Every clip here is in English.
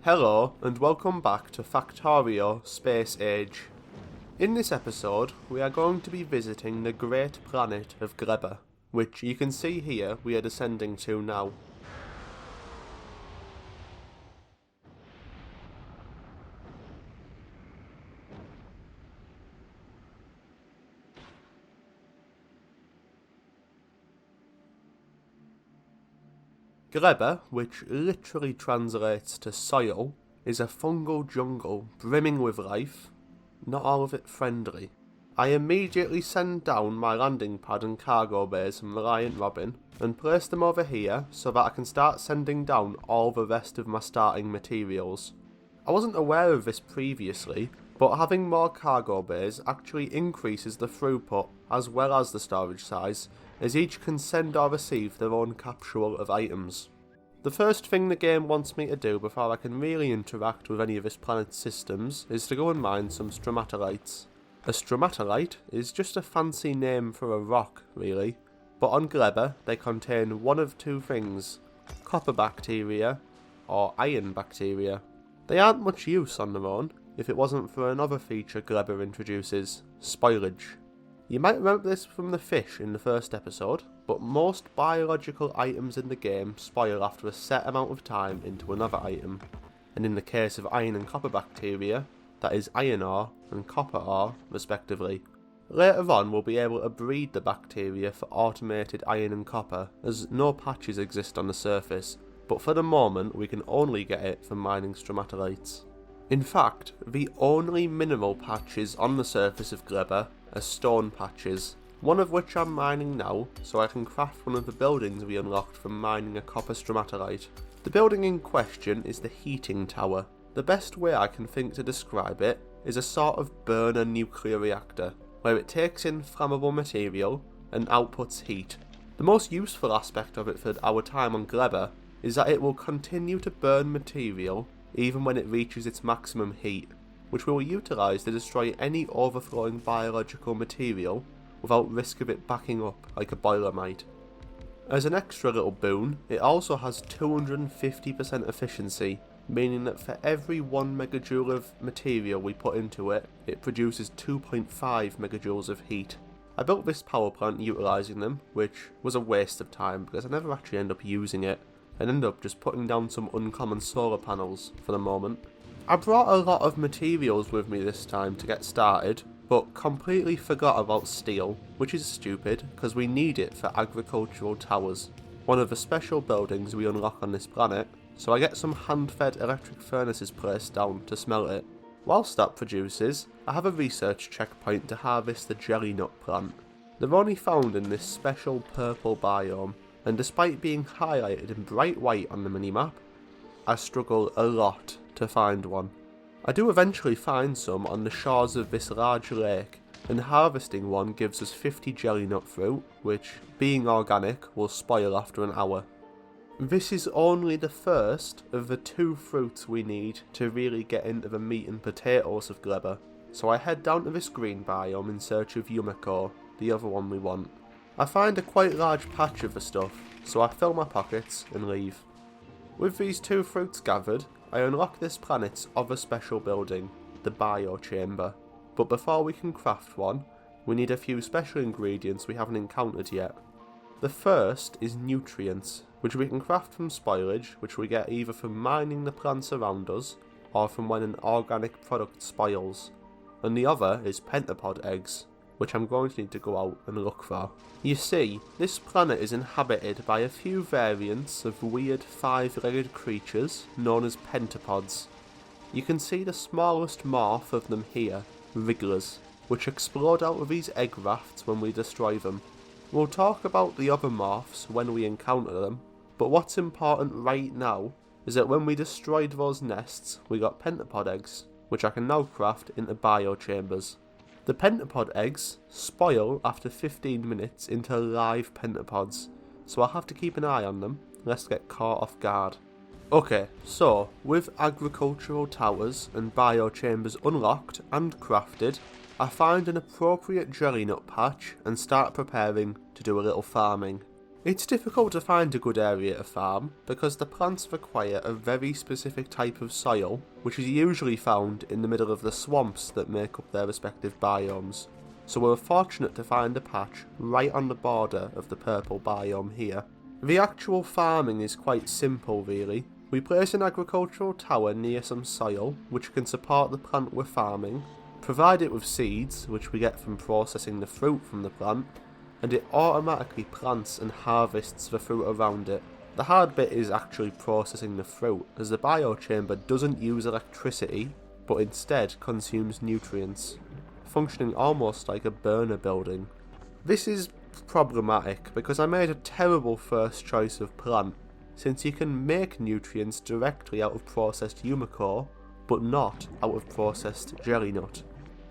Hello and welcome back to Factorio Space Age. In this episode we are going to be visiting the great planet of Gleba, which you can see here we are descending to now. Gleba, which literally translates to soil, is a fungal jungle brimming with life, not all of it friendly. I immediately send down my landing pad and cargo bays from Reliant Robin and place them over here so that I can start sending down all the rest of my starting materials. I wasn't aware of this previously, but having more cargo bays actually increases the throughput as well as the storage size, as each can send or receive their own capsule of items. The first thing the game wants me to do before I can really interact with any of this planet's systems is to go and mine some stromatolites. A stromatolite is just a fancy name for a rock, really, but on Gleba they contain one of two things: copper bacteria or iron bacteria. They aren't much use on their own, if it wasn't for another feature Gleba introduces: spoilage. You might remember this from the fish in the first episode, but most biological items in the game spoil after a set amount of time into another item, and in the case of iron and copper bacteria, that is iron ore and copper ore respectively. Later on we'll be able to breed the bacteria for automated iron and copper, as no patches exist on the surface, but for the moment we can only get it from mining stromatolites. In fact, the only mineral patches on the surface of Gleba are stone patches, one of which I'm mining now so I can craft one of the buildings we unlocked from mining a copper stromatolite. The building in question is the heating tower. The best way I can think to describe it is a sort of burner nuclear reactor, where it takes in flammable material and outputs heat. The most useful aspect of it for our time on Gleba is that it will continue to burn material even when it reaches its maximum heat, which we will utilise to destroy any overflowing biological material without risk of it backing up like a boiler might. As an extra little boon, it also has 250% efficiency, meaning that for every 1 megajoule of material we put into it, it produces 2.5 megajoules of heat. I built this power plant utilising them, which was a waste of time because I never actually end up using it, and end up just putting down some uncommon solar panels for the moment. I brought a lot of materials with me this time to get started, but completely forgot about steel, which is stupid because we need it for agricultural towers, one of the special buildings we unlock on this planet, so I get some hand-fed electric furnaces placed down to smelt it. Whilst that produces, I have a research checkpoint to harvest the jelly nut plant. They're only found in this special purple biome, and despite being highlighted in bright white on the minimap, I struggle a lot to find one. I do eventually find some on the shores of this large lake, and harvesting one gives us 50 jelly nut fruit, which, being organic, will spoil after an hour. This is only the first of the 2 fruits we need to really get into the meat and potatoes of Gleba, so I head down to this green biome in search of yumako, the other one we want. I find a quite large patch of the stuff, so I fill my pockets and leave. With these 2 fruits gathered, I unlock this planet's other special building, the bio chamber, but before we can craft one, we need a few special ingredients we haven't encountered yet. The first is nutrients, which we can craft from spoilage, which we get either from mining the plants around us, or from when an organic product spoils, and the other is pentapod eggs, which I'm going to need to go out and look for. You see, this planet is inhabited by a few variants of weird 5-legged creatures known as pentapods. You can see the smallest morph of them here, wrigglers, which explode out of these egg rafts when we destroy them. We'll talk about the other morphs when we encounter them, but what's important right now is that when we destroyed those nests, we got pentapod eggs, which I can now craft into biochambers. The pentapod eggs spoil after 15 minutes into live pentapods, so I'll have to keep an eye on them, lest get caught off guard. Okay, so with agricultural towers and biochambers unlocked and crafted, I find an appropriate jelly nut patch and start preparing to do a little farming. It's difficult to find a good area to farm because the plants require a very specific type of soil, which is usually found in the middle of the swamps that make up their respective biomes. So we're fortunate to find a patch right on the border of the purple biome here. The actual farming is quite simple really. We place an agricultural tower near some soil which can support the plant we're farming, provide it with seeds which we get from processing the fruit from the plant, and it automatically plants and harvests the fruit around it. The hard bit is actually processing the fruit, as the biochamber doesn't use electricity, but instead consumes nutrients, functioning almost like a burner building. This is problematic because I made a terrible first choice of plant, since you can make nutrients directly out of processed yumako, but not out of processed jelly nut.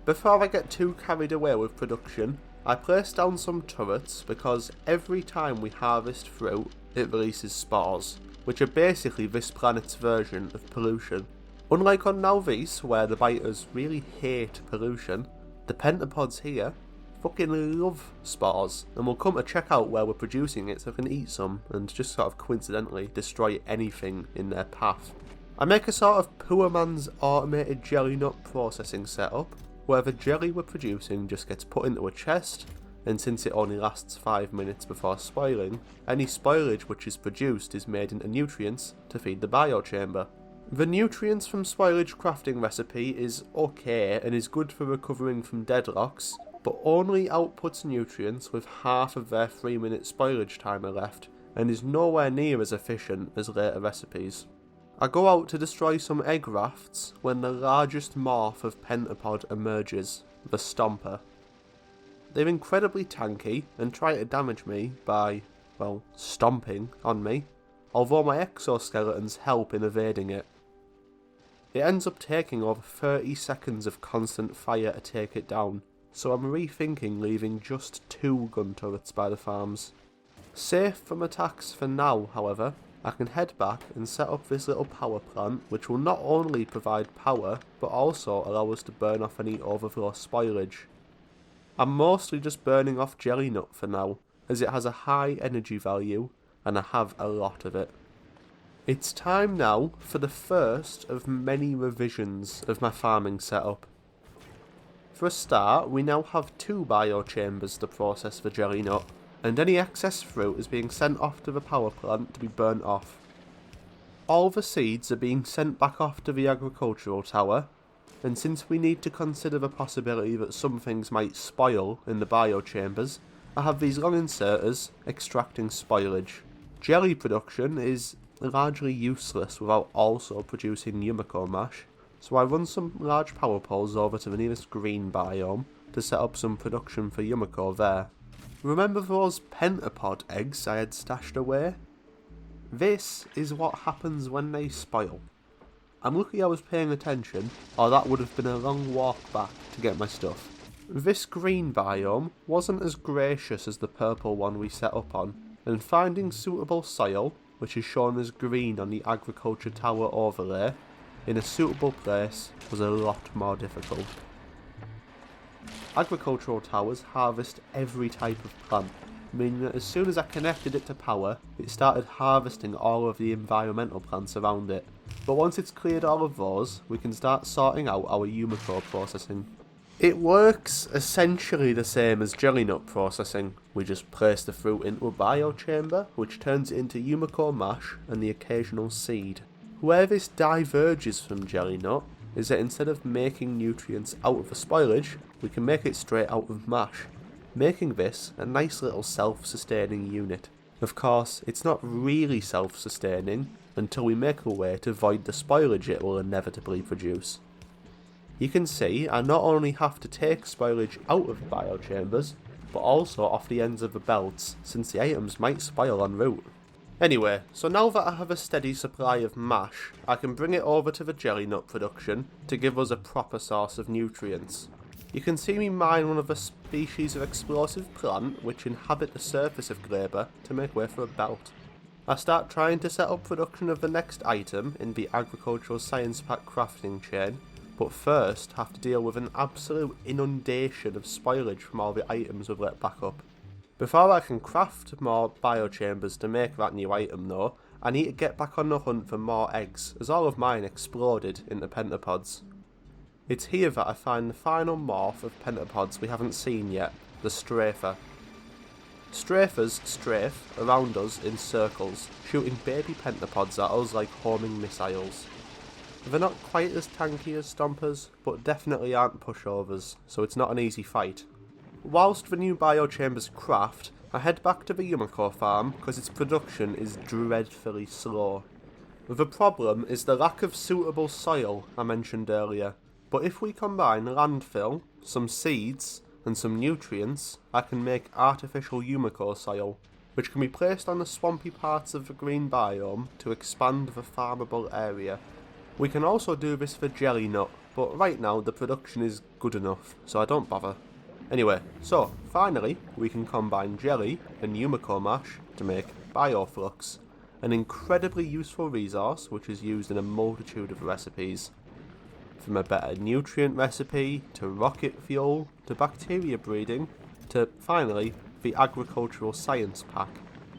Before I get too carried away with production, I placed down some turrets because every time we harvest fruit, it releases spores, which are basically this planet's version of pollution. Unlike on Nauvis, where the biters really hate pollution, the pentapods here fucking love spores, and will come to check out where we're producing it so I can eat some and just sort of coincidentally destroy anything in their path. I make a sort of poor man's automated jelly nut processing setup, where the jelly we're producing just gets put into a chest, and since it only lasts 5 minutes before spoiling, any spoilage which is produced is made into nutrients to feed the biochamber. The nutrients from spoilage crafting recipe is okay and is good for recovering from deadlocks, but only outputs nutrients with half of their 3-minute spoilage timer left, and is nowhere near as efficient as later recipes. I go out to destroy some egg rafts when the largest morph of pentapod emerges, the Stomper. They're incredibly tanky and try to damage me by, well, stomping on me, although my exoskeletons help in evading it. It ends up taking over 30 seconds of constant fire to take it down, so I'm rethinking leaving just 2 gun turrets by the farms. Safe from attacks for now, however, I can head back and set up this little power plant which will not only provide power but also allow us to burn off any overflow spoilage. I'm mostly just burning off jelly nut for now, as it has a high energy value and I have a lot of it. It's time now for the first of many revisions of my farming setup. For a start, we now have 2 biochambers to process the jelly nut, and any excess fruit is being sent off to the power plant to be burnt off. All the seeds are being sent back off to the agricultural tower, and since we need to consider the possibility that some things might spoil in the biochambers, I have these long inserters extracting spoilage. Jelly production is largely useless without also producing yumako mash, so I run some large power poles over to the nearest green biome to set up some production for yumako there. Remember those pentapod eggs I had stashed away? This is what happens when they spoil. I'm lucky I was paying attention, or that would have been a long walk back to get my stuff. This green biome wasn't as gracious as the purple one we set up on, and finding suitable soil, which is shown as green on the agriculture tower overlay, in a suitable place was a lot more difficult. Agricultural towers harvest every type of plant, meaning that as soon as I connected it to power, it started harvesting all of the environmental plants around it. But once it's cleared all of those, we can start sorting out our yumako processing. It works essentially the same as jelly nut processing. We just place the fruit into a biochamber, which turns it into yumako mash and the occasional seed. Where this diverges from jelly nut is that instead of making nutrients out of the spoilage, we can make it straight out of mash, making this a nice little self-sustaining unit. Of course, it's not really self-sustaining until we make a way to void the spoilage it will inevitably produce. You can see I not only have to take spoilage out of the biochambers, but also off the ends of the belts, since the items might spoil en route. Anyway, so now that I have a steady supply of mash, I can bring it over to the jelly nut production to give us a proper source of nutrients. You can see me mine one of the species of explosive plant which inhabit the surface of Gleba to make way for a belt. I start trying to set up production of the next item in the agricultural science pack crafting chain, but first have to deal with an absolute inundation of spoilage from all the items we've let back up. Before I can craft more biochambers to make that new item though, I need to get back on the hunt for more eggs, as all of mine exploded into pentapods. It's here that I find the final morph of pentapods we haven't seen yet, the strafer. Strafers strafe around us in circles, shooting baby pentapods at us like homing missiles. They're not quite as tanky as stompers, but definitely aren't pushovers, so it's not an easy fight. Whilst the new biochambers craft, I head back to the yumako farm because its production is dreadfully slow. The problem is the lack of suitable soil I mentioned earlier, but if we combine landfill, some seeds, and some nutrients, I can make artificial yumako soil, which can be placed on the swampy parts of the green biome to expand the farmable area. We can also do this for jelly nut, but right now the production is good enough, so I don't bother. Anyway, so finally we can combine jelly and yumako mash to make Bioflux, an incredibly useful resource which is used in a multitude of recipes. From a better nutrient recipe, to rocket fuel, to bacteria breeding, to, finally, the agricultural science pack.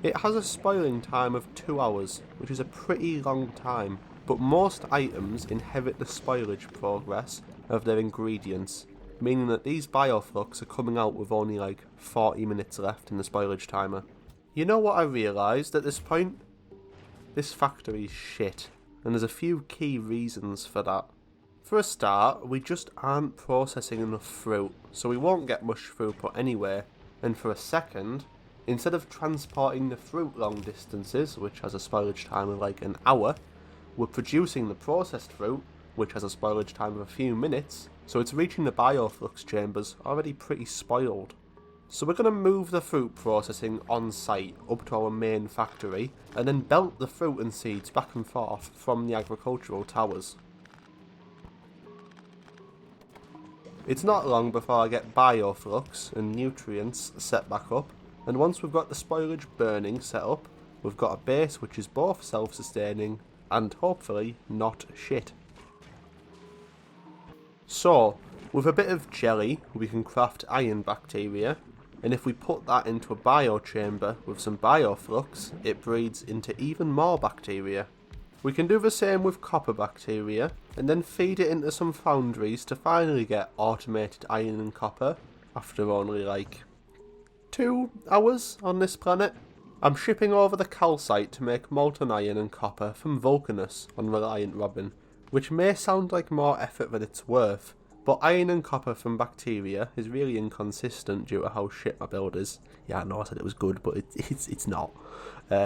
It has a spoiling time of 2 hours, which is a pretty long time, but most items inherit the spoilage progress of their ingredients, meaning that these Bioflux are coming out with only like 40 minutes left in the spoilage timer. You know what I realised at this point? This factory's shit, and there's a few key reasons for that. For a start, we just aren't processing enough fruit, so we won't get much throughput anyway, and for a second, instead of transporting the fruit long distances, which has a spoilage time of like an hour, we're producing the processed fruit, which has a spoilage time of a few minutes, so it's reaching the Bioflux chambers already pretty spoiled. So we're going to move the fruit processing on site up to our main factory, and then belt the fruit and seeds back and forth from the agricultural towers. It's not long before I get Bioflux and nutrients set back up, and once we've got the spoilage burning set up, we've got a base which is both self-sustaining and hopefully not shit. So, with a bit of jelly we can craft iron bacteria, and if we put that into a biochamber with some Bioflux, it breeds into even more bacteria. We can do the same with copper bacteria, and then feed it into some foundries to finally get automated iron and copper, after only like 2 hours on this planet. I'm shipping over the calcite to make molten iron and copper from Vulcanus on Reliant Robin, which may sound like more effort than it's worth, but iron and copper from bacteria is really inconsistent due to how shit my build is. Yeah, I know I said it was good, but it's not.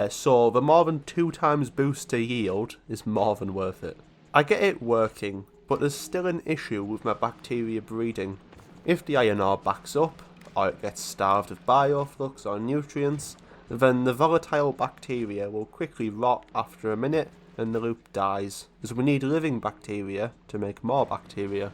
So the more than 2 times boost to yield is more than worth it. I get it working, but there's still an issue with my bacteria breeding. If the iron ore backs up, or it gets starved of bioflux or nutrients, then the volatile bacteria will quickly rot after a minute and the loop dies, as we need living bacteria to make more bacteria.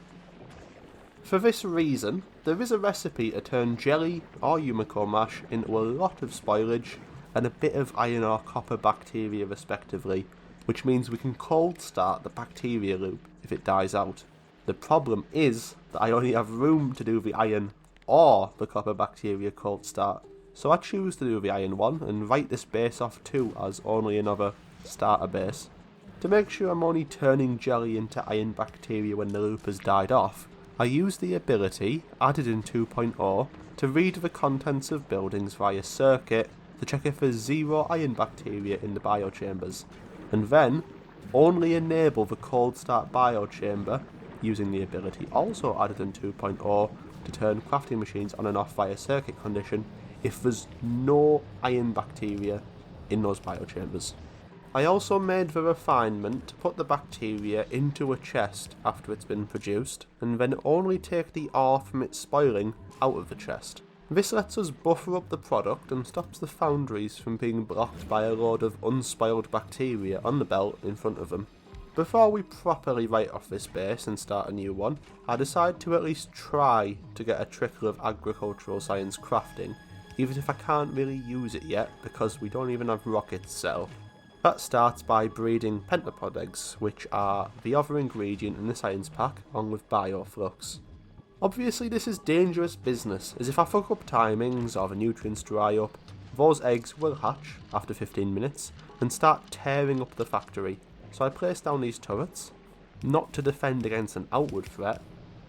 For this reason, there is a recipe to turn jelly or yumako mash into a lot of spoilage and a bit of iron or copper bacteria respectively, which means we can cold start the bacteria loop if it dies out. The problem is that I only have room to do the iron or the copper bacteria cold start, so I choose to do the iron one and write this base off too as only another starter base. To make sure I'm only turning jelly into iron bacteria when the loop has died off, I use the ability, added in 2.0, to read the contents of buildings via circuit to check if there's 0 iron bacteria in the biochambers, and then only enable the cold start biochamber using the ability also added in 2.0 to turn crafting machines on and off via circuit condition if there's no iron bacteria in those biochambers. I also made the refinement to put the bacteria into a chest after it's been produced, and then only take the ore from its spoiling out of the chest. This lets us buffer up the product and stops the foundries from being blocked by a load of unspoiled bacteria on the belt in front of them. Before we properly write off this base and start a new one, I decide to at least try to get a trickle of agricultural science crafting, even if I can't really use it yet because we don't even have rockets set. That starts by breeding pentapod eggs, which are the other ingredient in the science pack, along with Bioflux. Obviously this is dangerous business, as if I fuck up timings or the nutrients dry up, those eggs will hatch after 15 minutes and start tearing up the factory. So I place down these turrets, not to defend against an outward threat,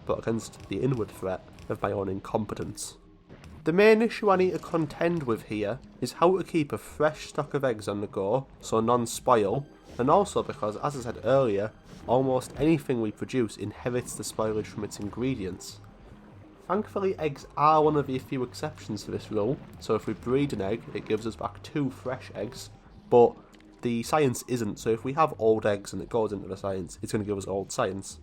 but against the inward threat of my own incompetence. The main issue I need to contend with here is how to keep a fresh stock of eggs on the go so none spoil, and also because, as I said earlier, almost anything we produce inherits the spoilage from its ingredients. Thankfully eggs are one of the few exceptions to this rule, so if we breed an egg it gives us back 2 fresh eggs, but the science isn't, so if we have old eggs and it goes into the science, it's going to give us old science.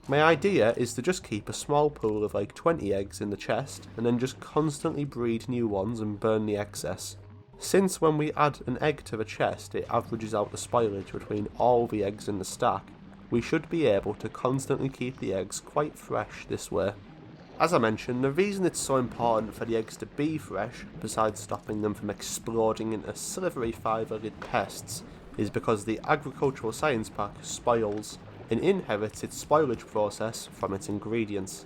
My idea is to just keep a small pool of like 20 eggs in the chest and then just constantly breed new ones and burn the excess. Since when we add an egg to the chest it averages out the spoilage between all the eggs in the stack, we should be able to constantly keep the eggs quite fresh this way. As I mentioned, the reason it's so important for the eggs to be fresh, besides stopping them from exploding into slithery fibre-lid pests, is because the agricultural science pack spoils and inherits its spoilage process from its ingredients.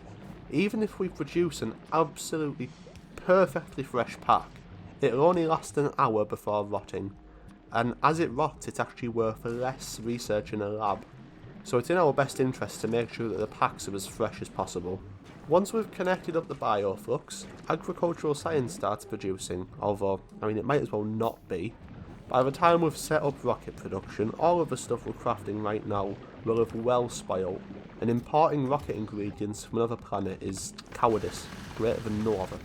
Even if we produce an absolutely perfectly fresh pack, it'll only last an hour before rotting, and as it rots it's actually worth less research in a lab. So it's in our best interest to make sure that the packs are as fresh as possible. Once we've connected up the Bioflux, agricultural science starts producing, although, it might as well not be. By the time we've set up rocket production, all of the stuff we're crafting right now will have well spoiled, and importing rocket ingredients from another planet is cowardice, greater than no other.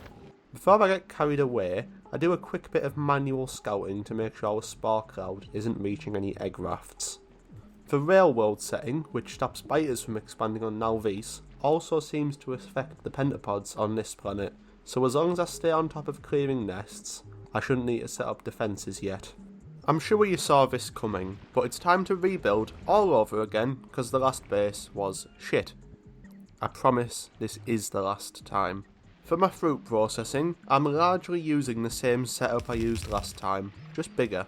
Before I get carried away, I do a quick bit of manual scouting to make sure our spore cloud isn't reaching any egg rafts. The rail world setting, which stops biters from expanding on Nauvis, also seems to affect the pentapods on this planet, so as long as I stay on top of clearing nests, I shouldn't need to set up defences yet. I'm sure you saw this coming, but it's time to rebuild all over again because the last base was shit. I promise this is the last time. For my fruit processing, I'm largely using the same setup I used last time, just bigger.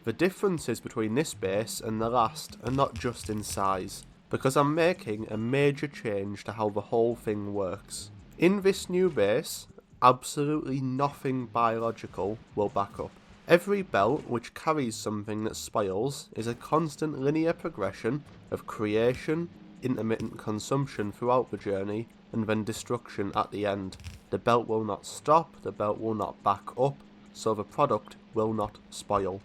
The differences between this base and the last are not just in size, because I'm making a major change to how the whole thing works. In this new base, absolutely nothing biological will back up. Every belt which carries something that spoils is a constant linear progression of creation, intermittent consumption throughout the journey, and then destruction at the end. The belt will not stop, the belt will not back up, so the product will not spoil.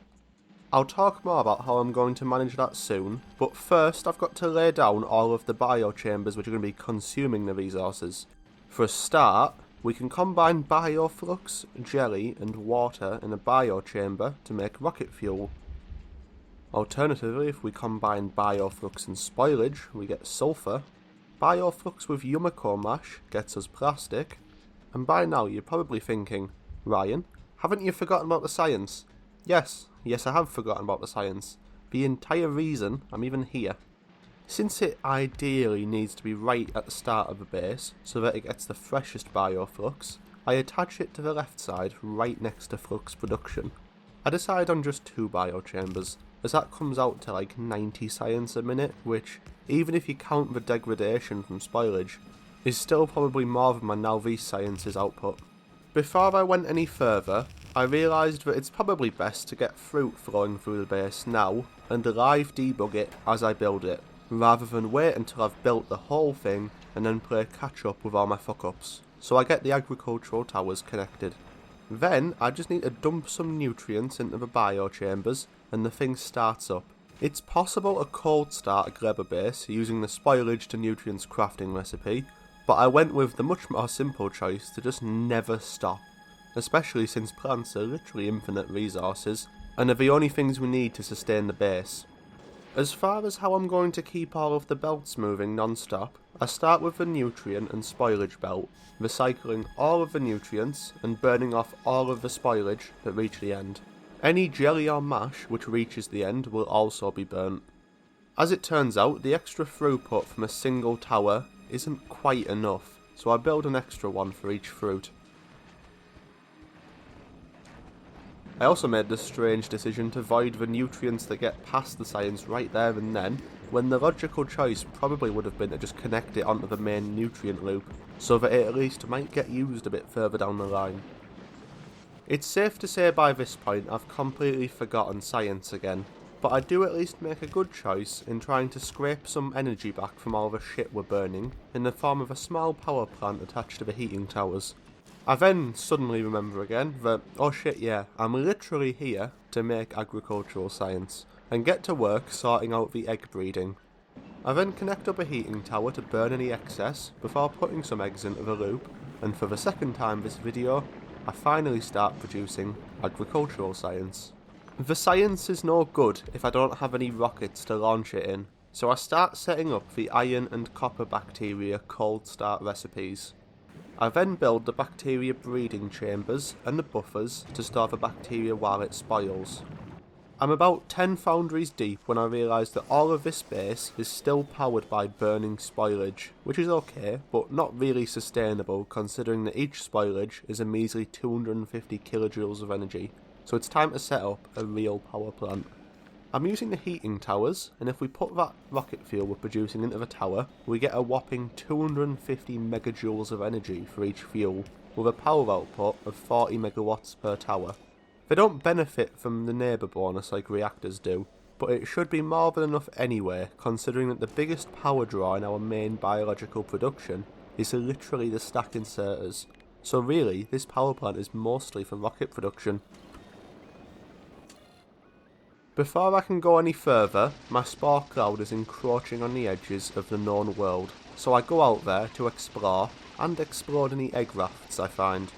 I'll talk more about how I'm going to manage that soon, but first I've got to lay down all of the biochambers which are going to be consuming the resources. For a start, we can combine Bioflux, jelly and water in a biochamber to make rocket fuel. Alternatively, if we combine Bioflux and spoilage, we get sulfur. Bioflux with yumako mash gets us plastic. And by now you're probably thinking, Ryan, haven't you forgotten about the science? Yes, I have forgotten about the science. The entire reason I'm even here. Since it ideally needs to be right at the start of the base, so that it gets the freshest bioflux, I attach it to the left side right next to flux production. I decide on just 2 biochambers, as that comes out to like 90 science a minute, which, even if you count the degradation from spoilage, is still probably more than my Nauvis science's output. Before I went any further, I realised that it's probably best to get fruit flowing through the base now, and live debug it as I build it, rather than wait until I've built the whole thing and then play catch up with all my fuck ups, so I get the agricultural towers connected. Then I just need to dump some nutrients into the biochambers and the thing starts up. It's possible to cold start a Gleba base using the spoilage to nutrients crafting recipe, but I went with the much more simple choice to just never stop, especially since plants are literally infinite resources and are the only things we need to sustain the base. As far as how I'm going to keep all of the belts moving non-stop, I start with the nutrient and spoilage belt, recycling all of the nutrients and burning off all of the spoilage that reach the end. Any jelly or mash which reaches the end will also be burnt. As it turns out, the extra throughput from a single tower isn't quite enough, so I build an extra one for each fruit. I also made the strange decision to void the nutrients that get past the science right there and then, when the logical choice probably would have been to just connect it onto the main nutrient loop, so that it at least might get used a bit further down the line. It's safe to say by this point I've completely forgotten science again, but I do at least make a good choice in trying to scrape some energy back from all the shit we're burning in the form of a small power plant attached to the heating towers. I then suddenly remember again that, oh shit yeah, I'm literally here to make agricultural science, and get to work sorting out the egg breeding. I then connect up a heating tower to burn any excess before putting some eggs into the loop, and for the second time this video, I finally start producing agricultural science. The science is no good if I don't have any rockets to launch it in, so I start setting up the iron and copper bacteria cold start recipes. I then build the bacteria breeding chambers and the buffers to store the bacteria while it spoils. I'm about 10 foundries deep when I realise that all of this base is still powered by burning spoilage, which is okay, but not really sustainable considering that each spoilage is a measly 250 kilojoules of energy, so it's time to set up a real power plant. I'm using the heating towers, and if we put that rocket fuel we're producing into the tower, we get a whopping 250 megajoules of energy for each fuel, with a power output of 40 megawatts per tower. They don't benefit from the neighbour bonus like reactors do, but it should be more than enough anyway, considering that the biggest power draw in our main biological production is literally the stack inserters, so really this power plant is mostly for rocket production. Before I can go any further, my spore cloud is encroaching on the edges of the known world, so I go out there to explore and explode any egg rafts I find.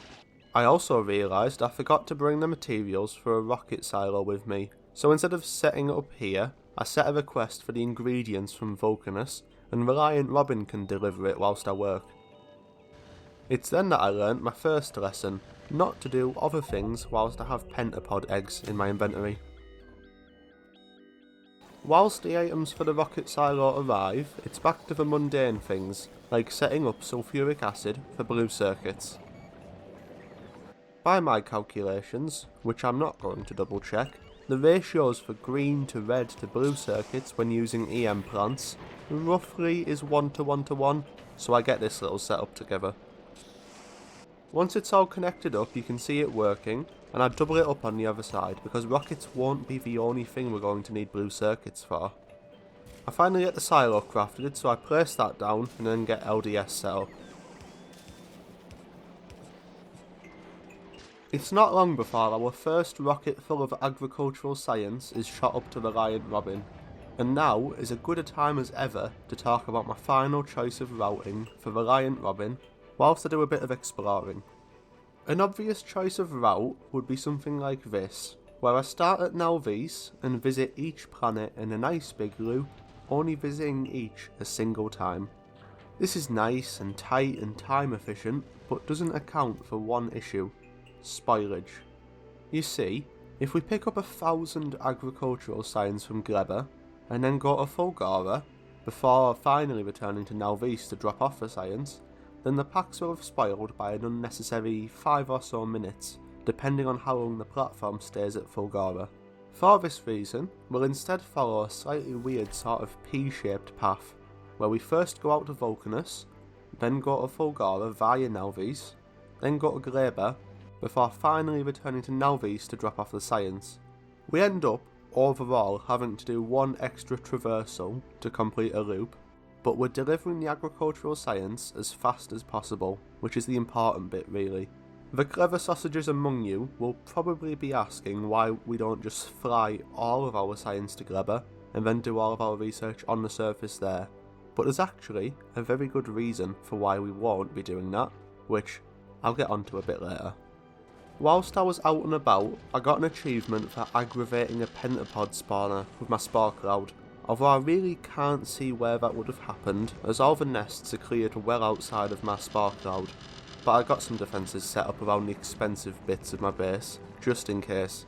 I also realised I forgot to bring the materials for a rocket silo with me, so instead of setting it up here, I set a request for the ingredients from Vulcanus, and Reliant Robin can deliver it whilst I work. It's then that I learnt my first lesson, not to do other things whilst I have pentapod eggs in my inventory. Whilst the items for the rocket silo arrive, it's back to the mundane things, like setting up sulfuric acid for blue circuits. By my calculations, which I'm not going to double check, the ratios for green to red to blue circuits when using EM plants roughly is 1 to 1 to 1, so I get this little setup together. Once it's all connected up you can see it working, and I double it up on the other side because rockets won't be the only thing we're going to need blue circuits for. I finally get the silo crafted, so I place that down and then get LDS set up. It's not long before our first rocket full of agricultural science is shot up to Reliant Robin, and now is as good a time as ever to talk about my final choice of routing for Reliant Robin whilst I do a bit of exploring. An obvious choice of route would be something like this, where I start at Nauvis and visit each planet in a nice big loop, only visiting each a single time. This is nice and tight and time efficient, but doesn't account for one issue: spoilage. You see, if we pick up 1,000 agricultural science from Gleba, and then go to Fulgora, before finally returning to Nauvis to drop off the science, then the packs will have spoiled by an unnecessary 5 or so minutes, depending on how long the platform stays at Fulgora. For this reason, we'll instead follow a slightly weird sort of P-shaped path, where we first go out to Vulcanus, then go to Fulgora via Nauvis, then go to Gleba, before finally returning to Nauvis to drop off the science. We end up, overall, having to do one extra traversal to complete a loop, but we're delivering the agricultural science as fast as possible, which is the important bit really. The clever sausages among you will probably be asking why we don't just fly all of our science to Gleba and then do all of our research on the surface there, but there's actually a very good reason for why we won't be doing that, which I'll get onto a bit later. Whilst I was out and about, I got an achievement for aggravating a pentapod spawner with my spore cloud, although I really can't see where that would have happened, as all the nests are cleared well outside of my spore cloud, but I got some defences set up around the expensive bits of my base, just in case.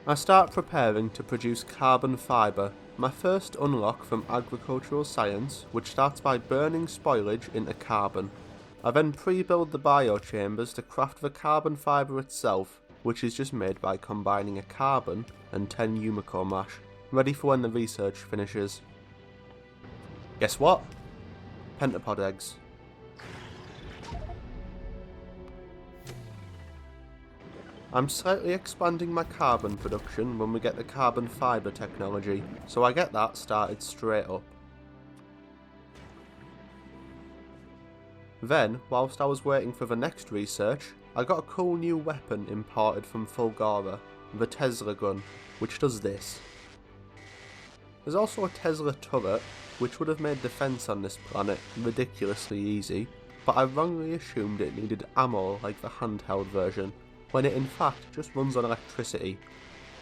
I start preparing to produce carbon fibre, my first unlock from agricultural science, which starts by burning spoilage into carbon. I then pre-build the biochambers to craft the carbon fibre itself, which is just made by combining a carbon and 10 yumako mash. ready for when the research finishes. Guess what? Pentapod eggs. I'm slightly expanding my carbon production when we get the carbon fibre technology, so I get that started straight up. Then, whilst I was waiting for the next research, I got a cool new weapon imported from Fulgora, the Tesla gun, which does this. There's also a Tesla turret, which would have made defence on this planet ridiculously easy, but I wrongly assumed it needed ammo like the handheld version, when it in fact just runs on electricity.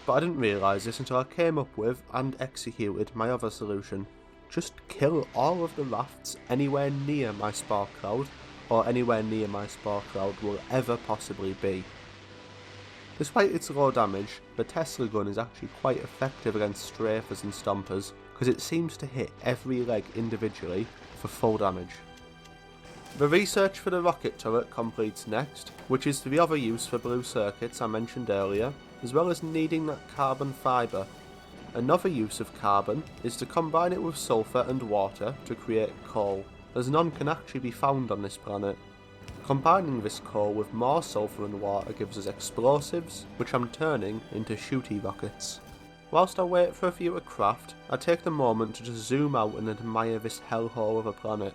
But I didn't realise this until I came up with and executed my other solution. Just kill all of the rafts anywhere near my spark cloud, or anywhere near my spark cloud will ever possibly be. Despite its low damage, the Tesla gun is actually quite effective against strafers and stompers, because it seems to hit every leg individually for full damage. The research for the rocket turret completes next, which is the other use for blue circuits I mentioned earlier, as well as needing that carbon fibre. Another use of carbon is to combine it with sulphur and water to create coal, as none can actually be found on this planet. Combining this coal with more sulphur and water gives us explosives, which I'm turning into shooty rockets. Whilst I wait for a few to craft, I take the moment to just zoom out and admire this hellhole of a planet.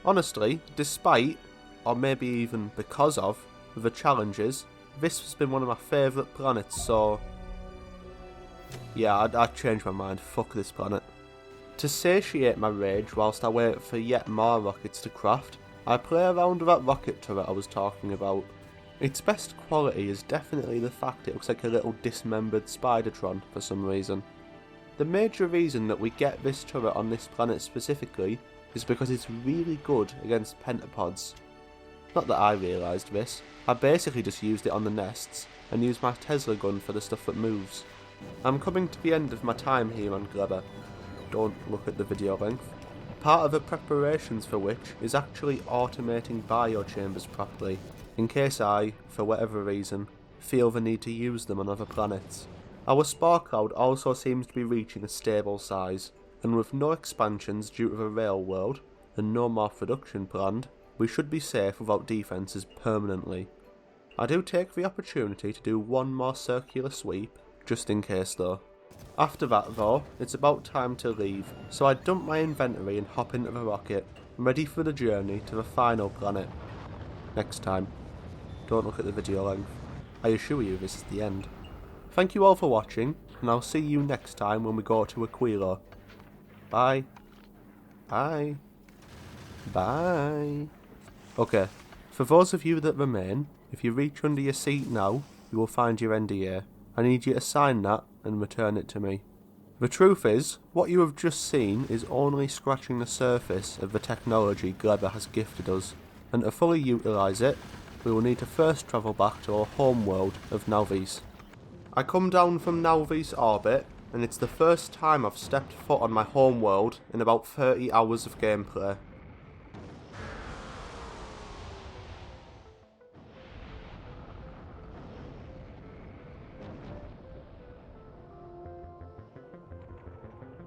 Honestly, despite, or maybe even because of, the challenges, this has been one of my favourite planets, so yeah, I'd change my mind, fuck this planet. To satiate my rage whilst I wait for yet more rockets to craft, I play around with that rocket turret I was talking about. Its best quality is definitely the fact it looks like a little dismembered Spidertron for some reason. The major reason that we get this turret on this planet specifically is because it's really good against pentapods. Not that I realised this, I basically just used it on the nests and used my Tesla gun for the stuff that moves. I'm coming to the end of my time here on Gleba. Don't look at the video length. Part of the preparations for which is actually automating biochambers properly, in case I, for whatever reason, feel the need to use them on other planets. Our spore cloud also seems to be reaching a stable size, and with no expansions due to the rail world, and no more production planned, we should be safe without defences permanently. I do take the opportunity to do one more circular sweep, just in case though. After that though, it's about time to leave, so I dump my inventory and hop into the rocket, ready for the journey to the final planet. Next time. Don't look at the video length. I assure you this is the end. Thank you all for watching, and I'll see you next time when we go to Aquilo. Bye. Bye. Bye. Okay, for those of you that remain, if you reach under your seat now, you will find your NDA. I need you to sign that and return it to me. The truth is, what you have just seen is only scratching the surface of the technology Gleba has gifted us, and to fully utilise it, we will need to first travel back to our home world of Nauvis. I come down from Nauvis orbit, and it's the first time I've stepped foot on my home world in about 30 hours of gameplay.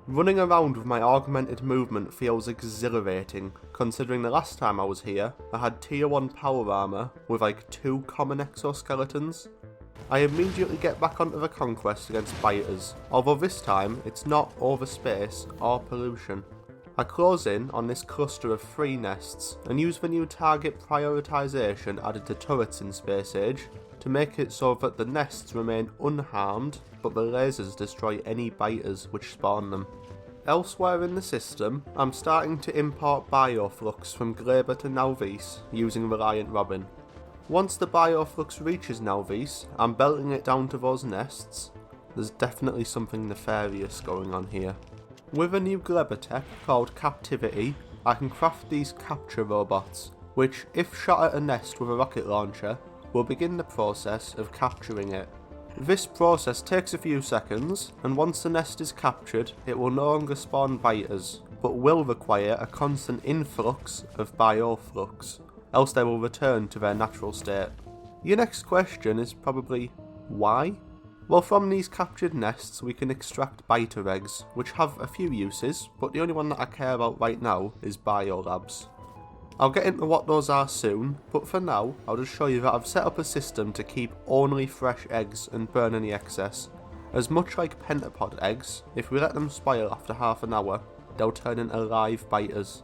Running around with my augmented movement feels exhilarating, considering the last time I was here, I had tier 1 power armour with like 2 common exoskeletons. I immediately get back onto the conquest against biters, although this time it's not over space or pollution. I close in on this cluster of 3 nests and use the new target prioritisation added to turrets in Space Age to make it so that the nests remain unharmed but the lasers destroy any biters which spawn them. Elsewhere in the system, I'm starting to import Bioflux from Gleba to Nauvis using Reliant Robin. Once the Bioflux reaches Nauvis, I'm belting it down to those nests. There's definitely something nefarious going on here. With a new Gleba tech called Captivity, I can craft these capture robots, which, if shot at a nest with a rocket launcher, will begin the process of capturing it. This process takes a few seconds, and once the nest is captured, it will no longer spawn biters, but will require a constant influx of Bioflux, else they will return to their natural state. Your next question is probably, why? Well, from these captured nests we can extract biter eggs, which have a few uses, but the only one that I care about right now is Biolabs. I'll get into what those are soon, but for now I'll just show you that I've set up a system to keep only fresh eggs and burn any excess, as much like pentapod eggs, if we let them spoil after half an hour, they'll turn into live biters.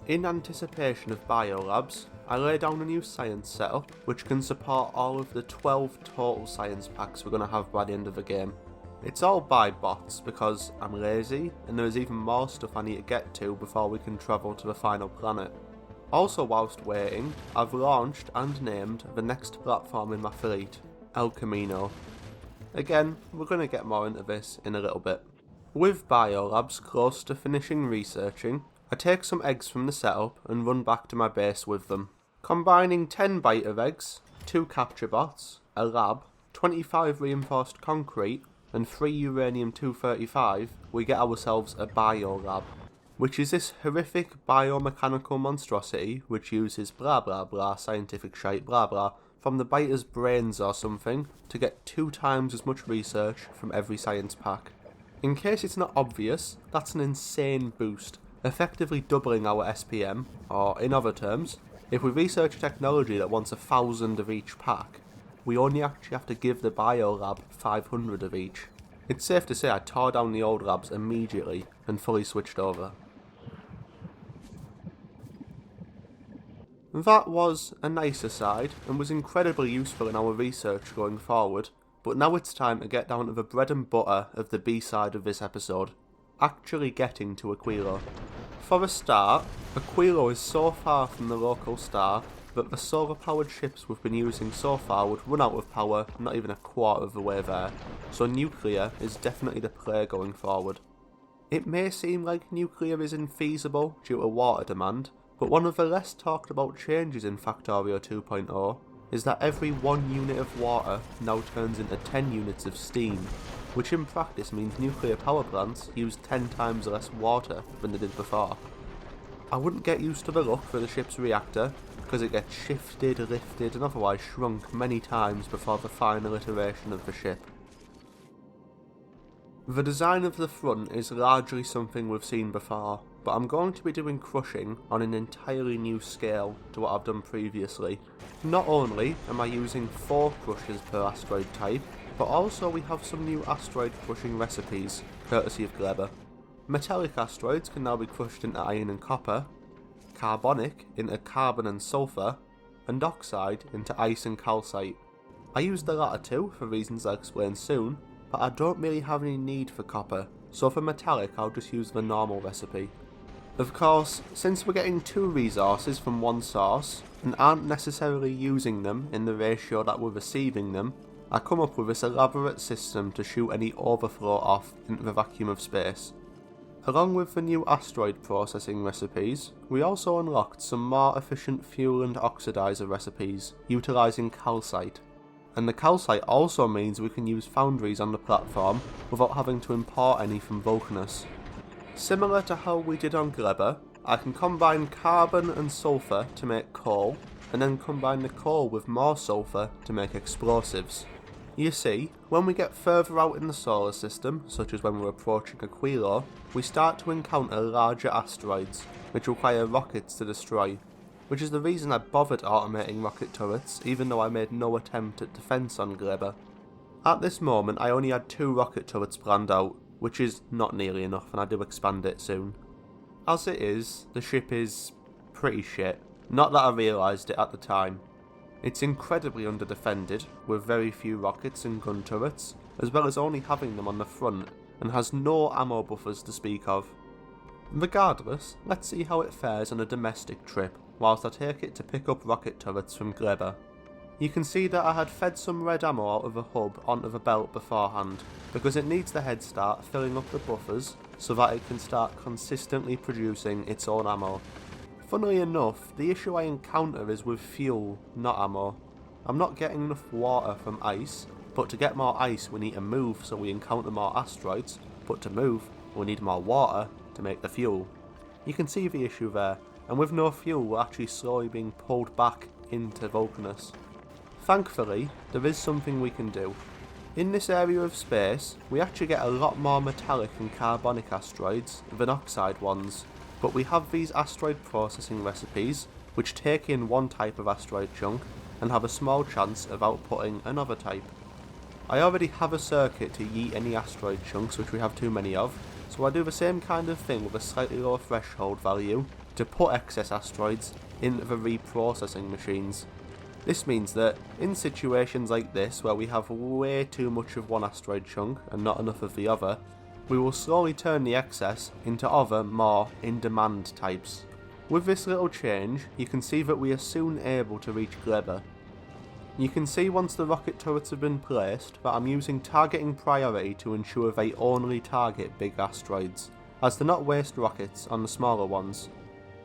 In anticipation of Biolabs, I lay down a new science setup which can support all of the 12 total science packs we're going to have by the end of the game. It's all by bots because I'm lazy and there is even more stuff I need to get to before we can travel to the final planet. Also whilst waiting, I've launched and named the next platform in my fleet, El Camino. Again, we're going to get more into this in a little bit. With Biolabs close to finishing researching, I take some eggs from the setup and run back to my base with them. Combining 10 biter eggs, 2 capture bots, a lab, 25 reinforced concrete and 3 uranium-235, we get ourselves a Biolab, which is this horrific biomechanical monstrosity which uses blah blah blah scientific shite blah blah from the biter's brains or something to get 2 times as much research from every science pack. In case it's not obvious, that's an insane boost, effectively doubling our SPM, or in other terms, if we research technology that wants 1,000 of each pack, we only actually have to give the Biolab 500 of each. It's safe to say I tore down the old labs immediately and fully switched over. That was a nice aside and was incredibly useful in our research going forward, but now it's time to get down to the bread and butter of the B-side of this episode, actually getting to Aquilo. For a start, Aquilo is so far from the local star that the solar powered ships we've been using so far would run out of power not even a quarter of the way there, so nuclear is definitely the play going forward. It may seem like nuclear is infeasible due to water demand, but one of the less talked about changes in Factorio 2.0 is that every 1 unit of water now turns into 10 units of steam, which in practice means nuclear power plants use 10 times less water than they did before. I wouldn't get used to the look for the ship's reactor, because it gets shifted, lifted and otherwise shrunk many times before the final iteration of the ship. The design of the front is largely something we've seen before, but I'm going to be doing crushing on an entirely new scale to what I've done previously. Not only am I using 4 crushers per asteroid type, but also we have some new asteroid crushing recipes, courtesy of Gleba. Metallic asteroids can now be crushed into iron and copper, carbonic into carbon and sulfur, and oxide into ice and calcite. I use the latter two for reasons I'll explain soon, but I don't really have any need for copper, so for metallic I'll just use the normal recipe. Of course, since we're getting 2 resources from one source, and aren't necessarily using them in the ratio that we're receiving them, I come up with this elaborate system to shoot any overflow off into the vacuum of space. Along with the new asteroid processing recipes, we also unlocked some more efficient fuel and oxidizer recipes, utilising calcite. And the calcite also means we can use foundries on the platform without having to import any from Vulcanus. Similar to how we did on Gleba, I can combine carbon and sulfur to make coal, and then combine the coal with more sulfur to make explosives. You see, when we get further out in the solar system, such as when we're approaching Aquilo, we start to encounter larger asteroids, which require rockets to destroy, which is the reason I bothered automating rocket turrets even though I made no attempt at defence on Gleba. At this moment I only had 2 rocket turrets planned out, which is not nearly enough and I do expand it soon. As it is, the ship is pretty shit, not that I realised it at the time. It's incredibly underdefended, with very few rockets and gun turrets, as well as only having them on the front, and has no ammo buffers to speak of. Regardless, let's see how it fares on a domestic trip, whilst I take it to pick up rocket turrets from Gleba. You can see that I had fed some red ammo out of a hub onto the belt beforehand, because it needs the head start filling up the buffers so that it can start consistently producing its own ammo. Funnily enough, the issue I encounter is with fuel, not ammo. I'm not getting enough water from ice, but to get more ice we need to move so we encounter more asteroids, but to move we need more water to make the fuel. You can see the issue there, and with no fuel we're actually slowly being pulled back into Vulcanus. Thankfully, there is something we can do. In this area of space, we actually get a lot more metallic and carbonic asteroids than oxide ones, but we have these asteroid processing recipes which take in one type of asteroid chunk and have a small chance of outputting another type. I already have a circuit to yeet any asteroid chunks which we have too many of, so I do the same kind of thing with a slightly lower threshold value to put excess asteroids into the reprocessing machines. This means that in situations like this where we have way too much of one asteroid chunk and not enough of the other, we will slowly turn the excess into other, more in-demand types. With this little change, you can see that we are soon able to reach Gleba. You can see once the rocket turrets have been placed that I'm using targeting priority to ensure they only target big asteroids, as to not waste rockets on the smaller ones.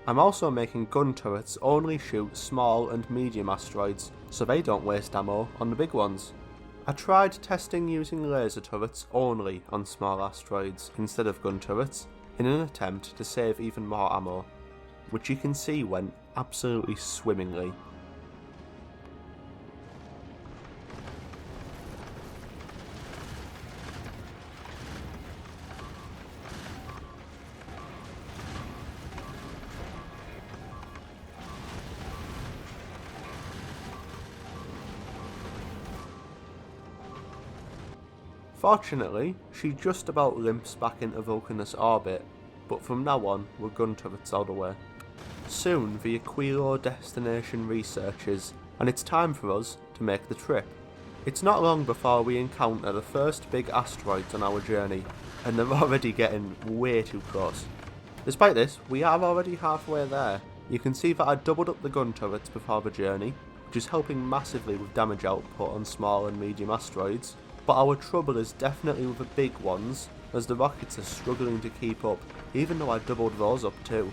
I'm also making gun turrets only shoot small and medium asteroids, so they don't waste ammo on the big ones. I tried testing using laser turrets only on small asteroids instead of gun turrets in an attempt to save even more ammo, which you can see went absolutely swimmingly. Fortunately, she just about limps back into Vulcanus orbit, but from now on we're gun turrets all the way. Soon the Aquilo destination researches, and it's time for us to make the trip. It's not long before we encounter the first big asteroids on our journey, and they're already getting way too close. Despite this, we are already halfway there. You can see that I doubled up the gun turrets before the journey, which is helping massively with damage output on small and medium asteroids, but our trouble is definitely with the big ones, as the rockets are struggling to keep up, even though I doubled those up too.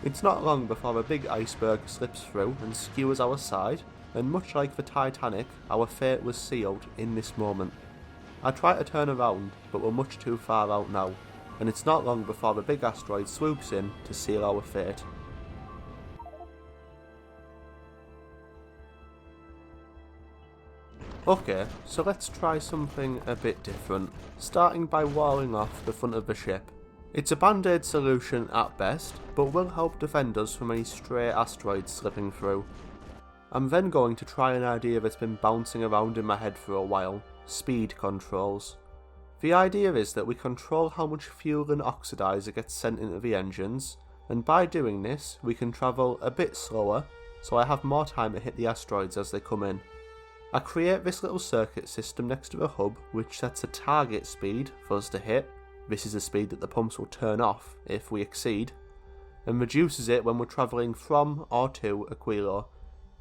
It's not long before a big iceberg slips through and skewers our side, and much like the Titanic, our fate was sealed in this moment. I try to turn around, but we're much too far out now, and it's not long before the big asteroid swoops in to seal our fate. Okay, so let's try something a bit different, starting by walling off the front of the ship. It's a band-aid solution at best, but will help defend us from any stray asteroids slipping through. I'm then going to try an idea that's been bouncing around in my head for a while: speed controls. The idea is that we control how much fuel and oxidizer gets sent into the engines, and by doing this we can travel a bit slower, so I have more time to hit the asteroids as they come in. I create this little circuit system next to the hub which sets a target speed for us to hit. This is the speed that the pumps will turn off if we exceed, and reduces it when we're travelling from or to Aquilo,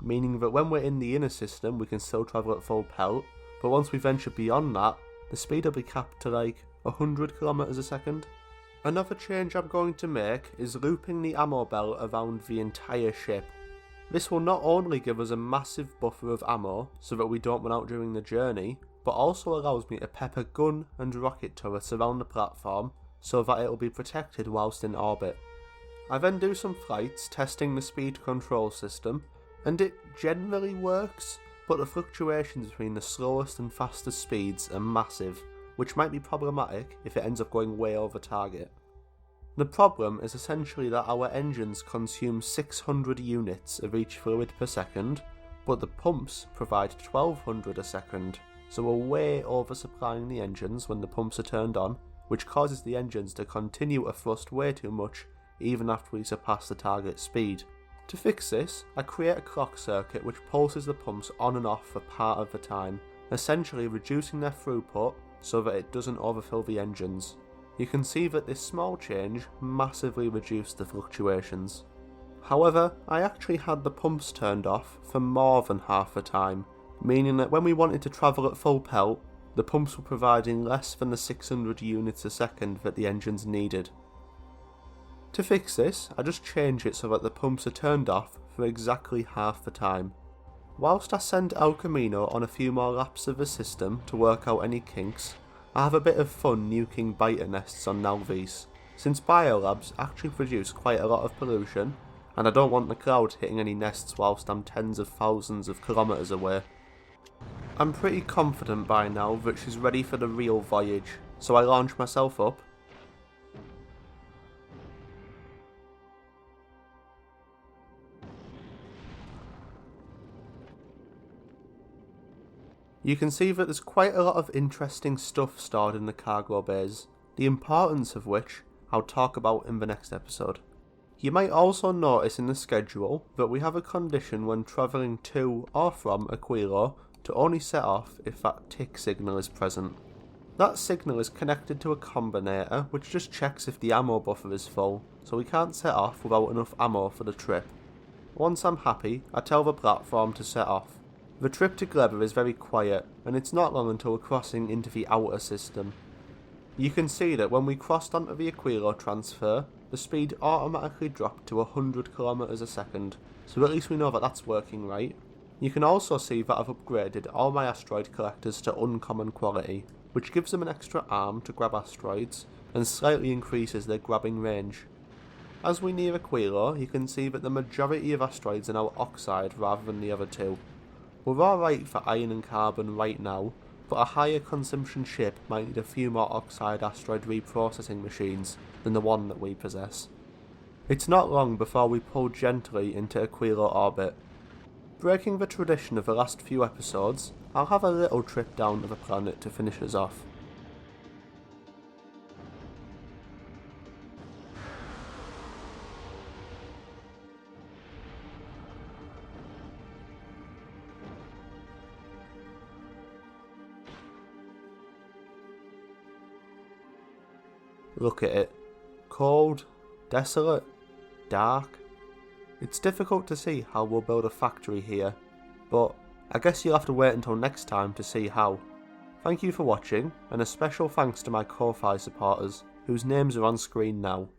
meaning that when we're in the inner system we can still travel at full pelt, but once we venture beyond that, the speed will be capped to like 100 km a second. Another change I'm going to make is looping the ammo belt around the entire ship. This will not only give us a massive buffer of ammo so that we don't run out during the journey, but also allows me to pepper gun and rocket turrets around the platform so that it will be protected whilst in orbit. I then do some flights testing the speed control system, and it generally works, but the fluctuations between the slowest and fastest speeds are massive, which might be problematic if it ends up going way over target. The problem is essentially that our engines consume 600 units of each fluid per second, but the pumps provide 1200 a second, so we're way oversupplying the engines when the pumps are turned on, which causes the engines to continue to thrust way too much even after we surpass the target speed. To fix this, I create a clock circuit which pulses the pumps on and off for part of the time, essentially reducing their throughput so that it doesn't overfill the engines. You can see that this small change massively reduced the fluctuations. However, I actually had the pumps turned off for more than half the time, meaning that when we wanted to travel at full pelt, the pumps were providing less than the 600 units a second that the engines needed. To fix this, I just change it so that the pumps are turned off for exactly half the time. Whilst I send El Camino on a few more laps of the system to work out any kinks, I have a bit of fun nuking biter nests on Nauvis, since Biolabs actually produce quite a lot of pollution, and I don't want the cloud hitting any nests whilst I'm tens of thousands of kilometres away. I'm pretty confident by now that she's ready for the real voyage, so I launch myself up. You can see that there's quite a lot of interesting stuff stored in the cargo bays, the importance of which I'll talk about in the next episode. You might also notice in the schedule that we have a condition when travelling to or from Aquilo to only set off if that tick signal is present. That signal is connected to a combinator which just checks if the ammo buffer is full, so we can't set off without enough ammo for the trip. Once I'm happy, I tell the platform to set off. The trip to Gleba is very quiet, and it's not long until we're crossing into the outer system. You can see that when we crossed onto the Aquilo transfer, the speed automatically dropped to 100 km a second, so at least we know that that's working right. You can also see that I've upgraded all my asteroid collectors to uncommon quality, which gives them an extra arm to grab asteroids, and slightly increases their grabbing range. As we near Aquilo, you can see that the majority of asteroids are now oxide rather than the other two. We're alright for iron and carbon right now, but a higher consumption ship might need a few more oxide asteroid reprocessing machines than the one that we possess. It's not long before we pull gently into Aquilo orbit. Breaking the tradition of the last few episodes, I'll have a little trip down to the planet to finish us off. Look at it. Cold, desolate, dark. It's difficult to see how we'll build a factory here, but I guess you'll have to wait until next time to see how. Thank you for watching, and a special thanks to my Ko-Fi supporters, whose names are on screen now.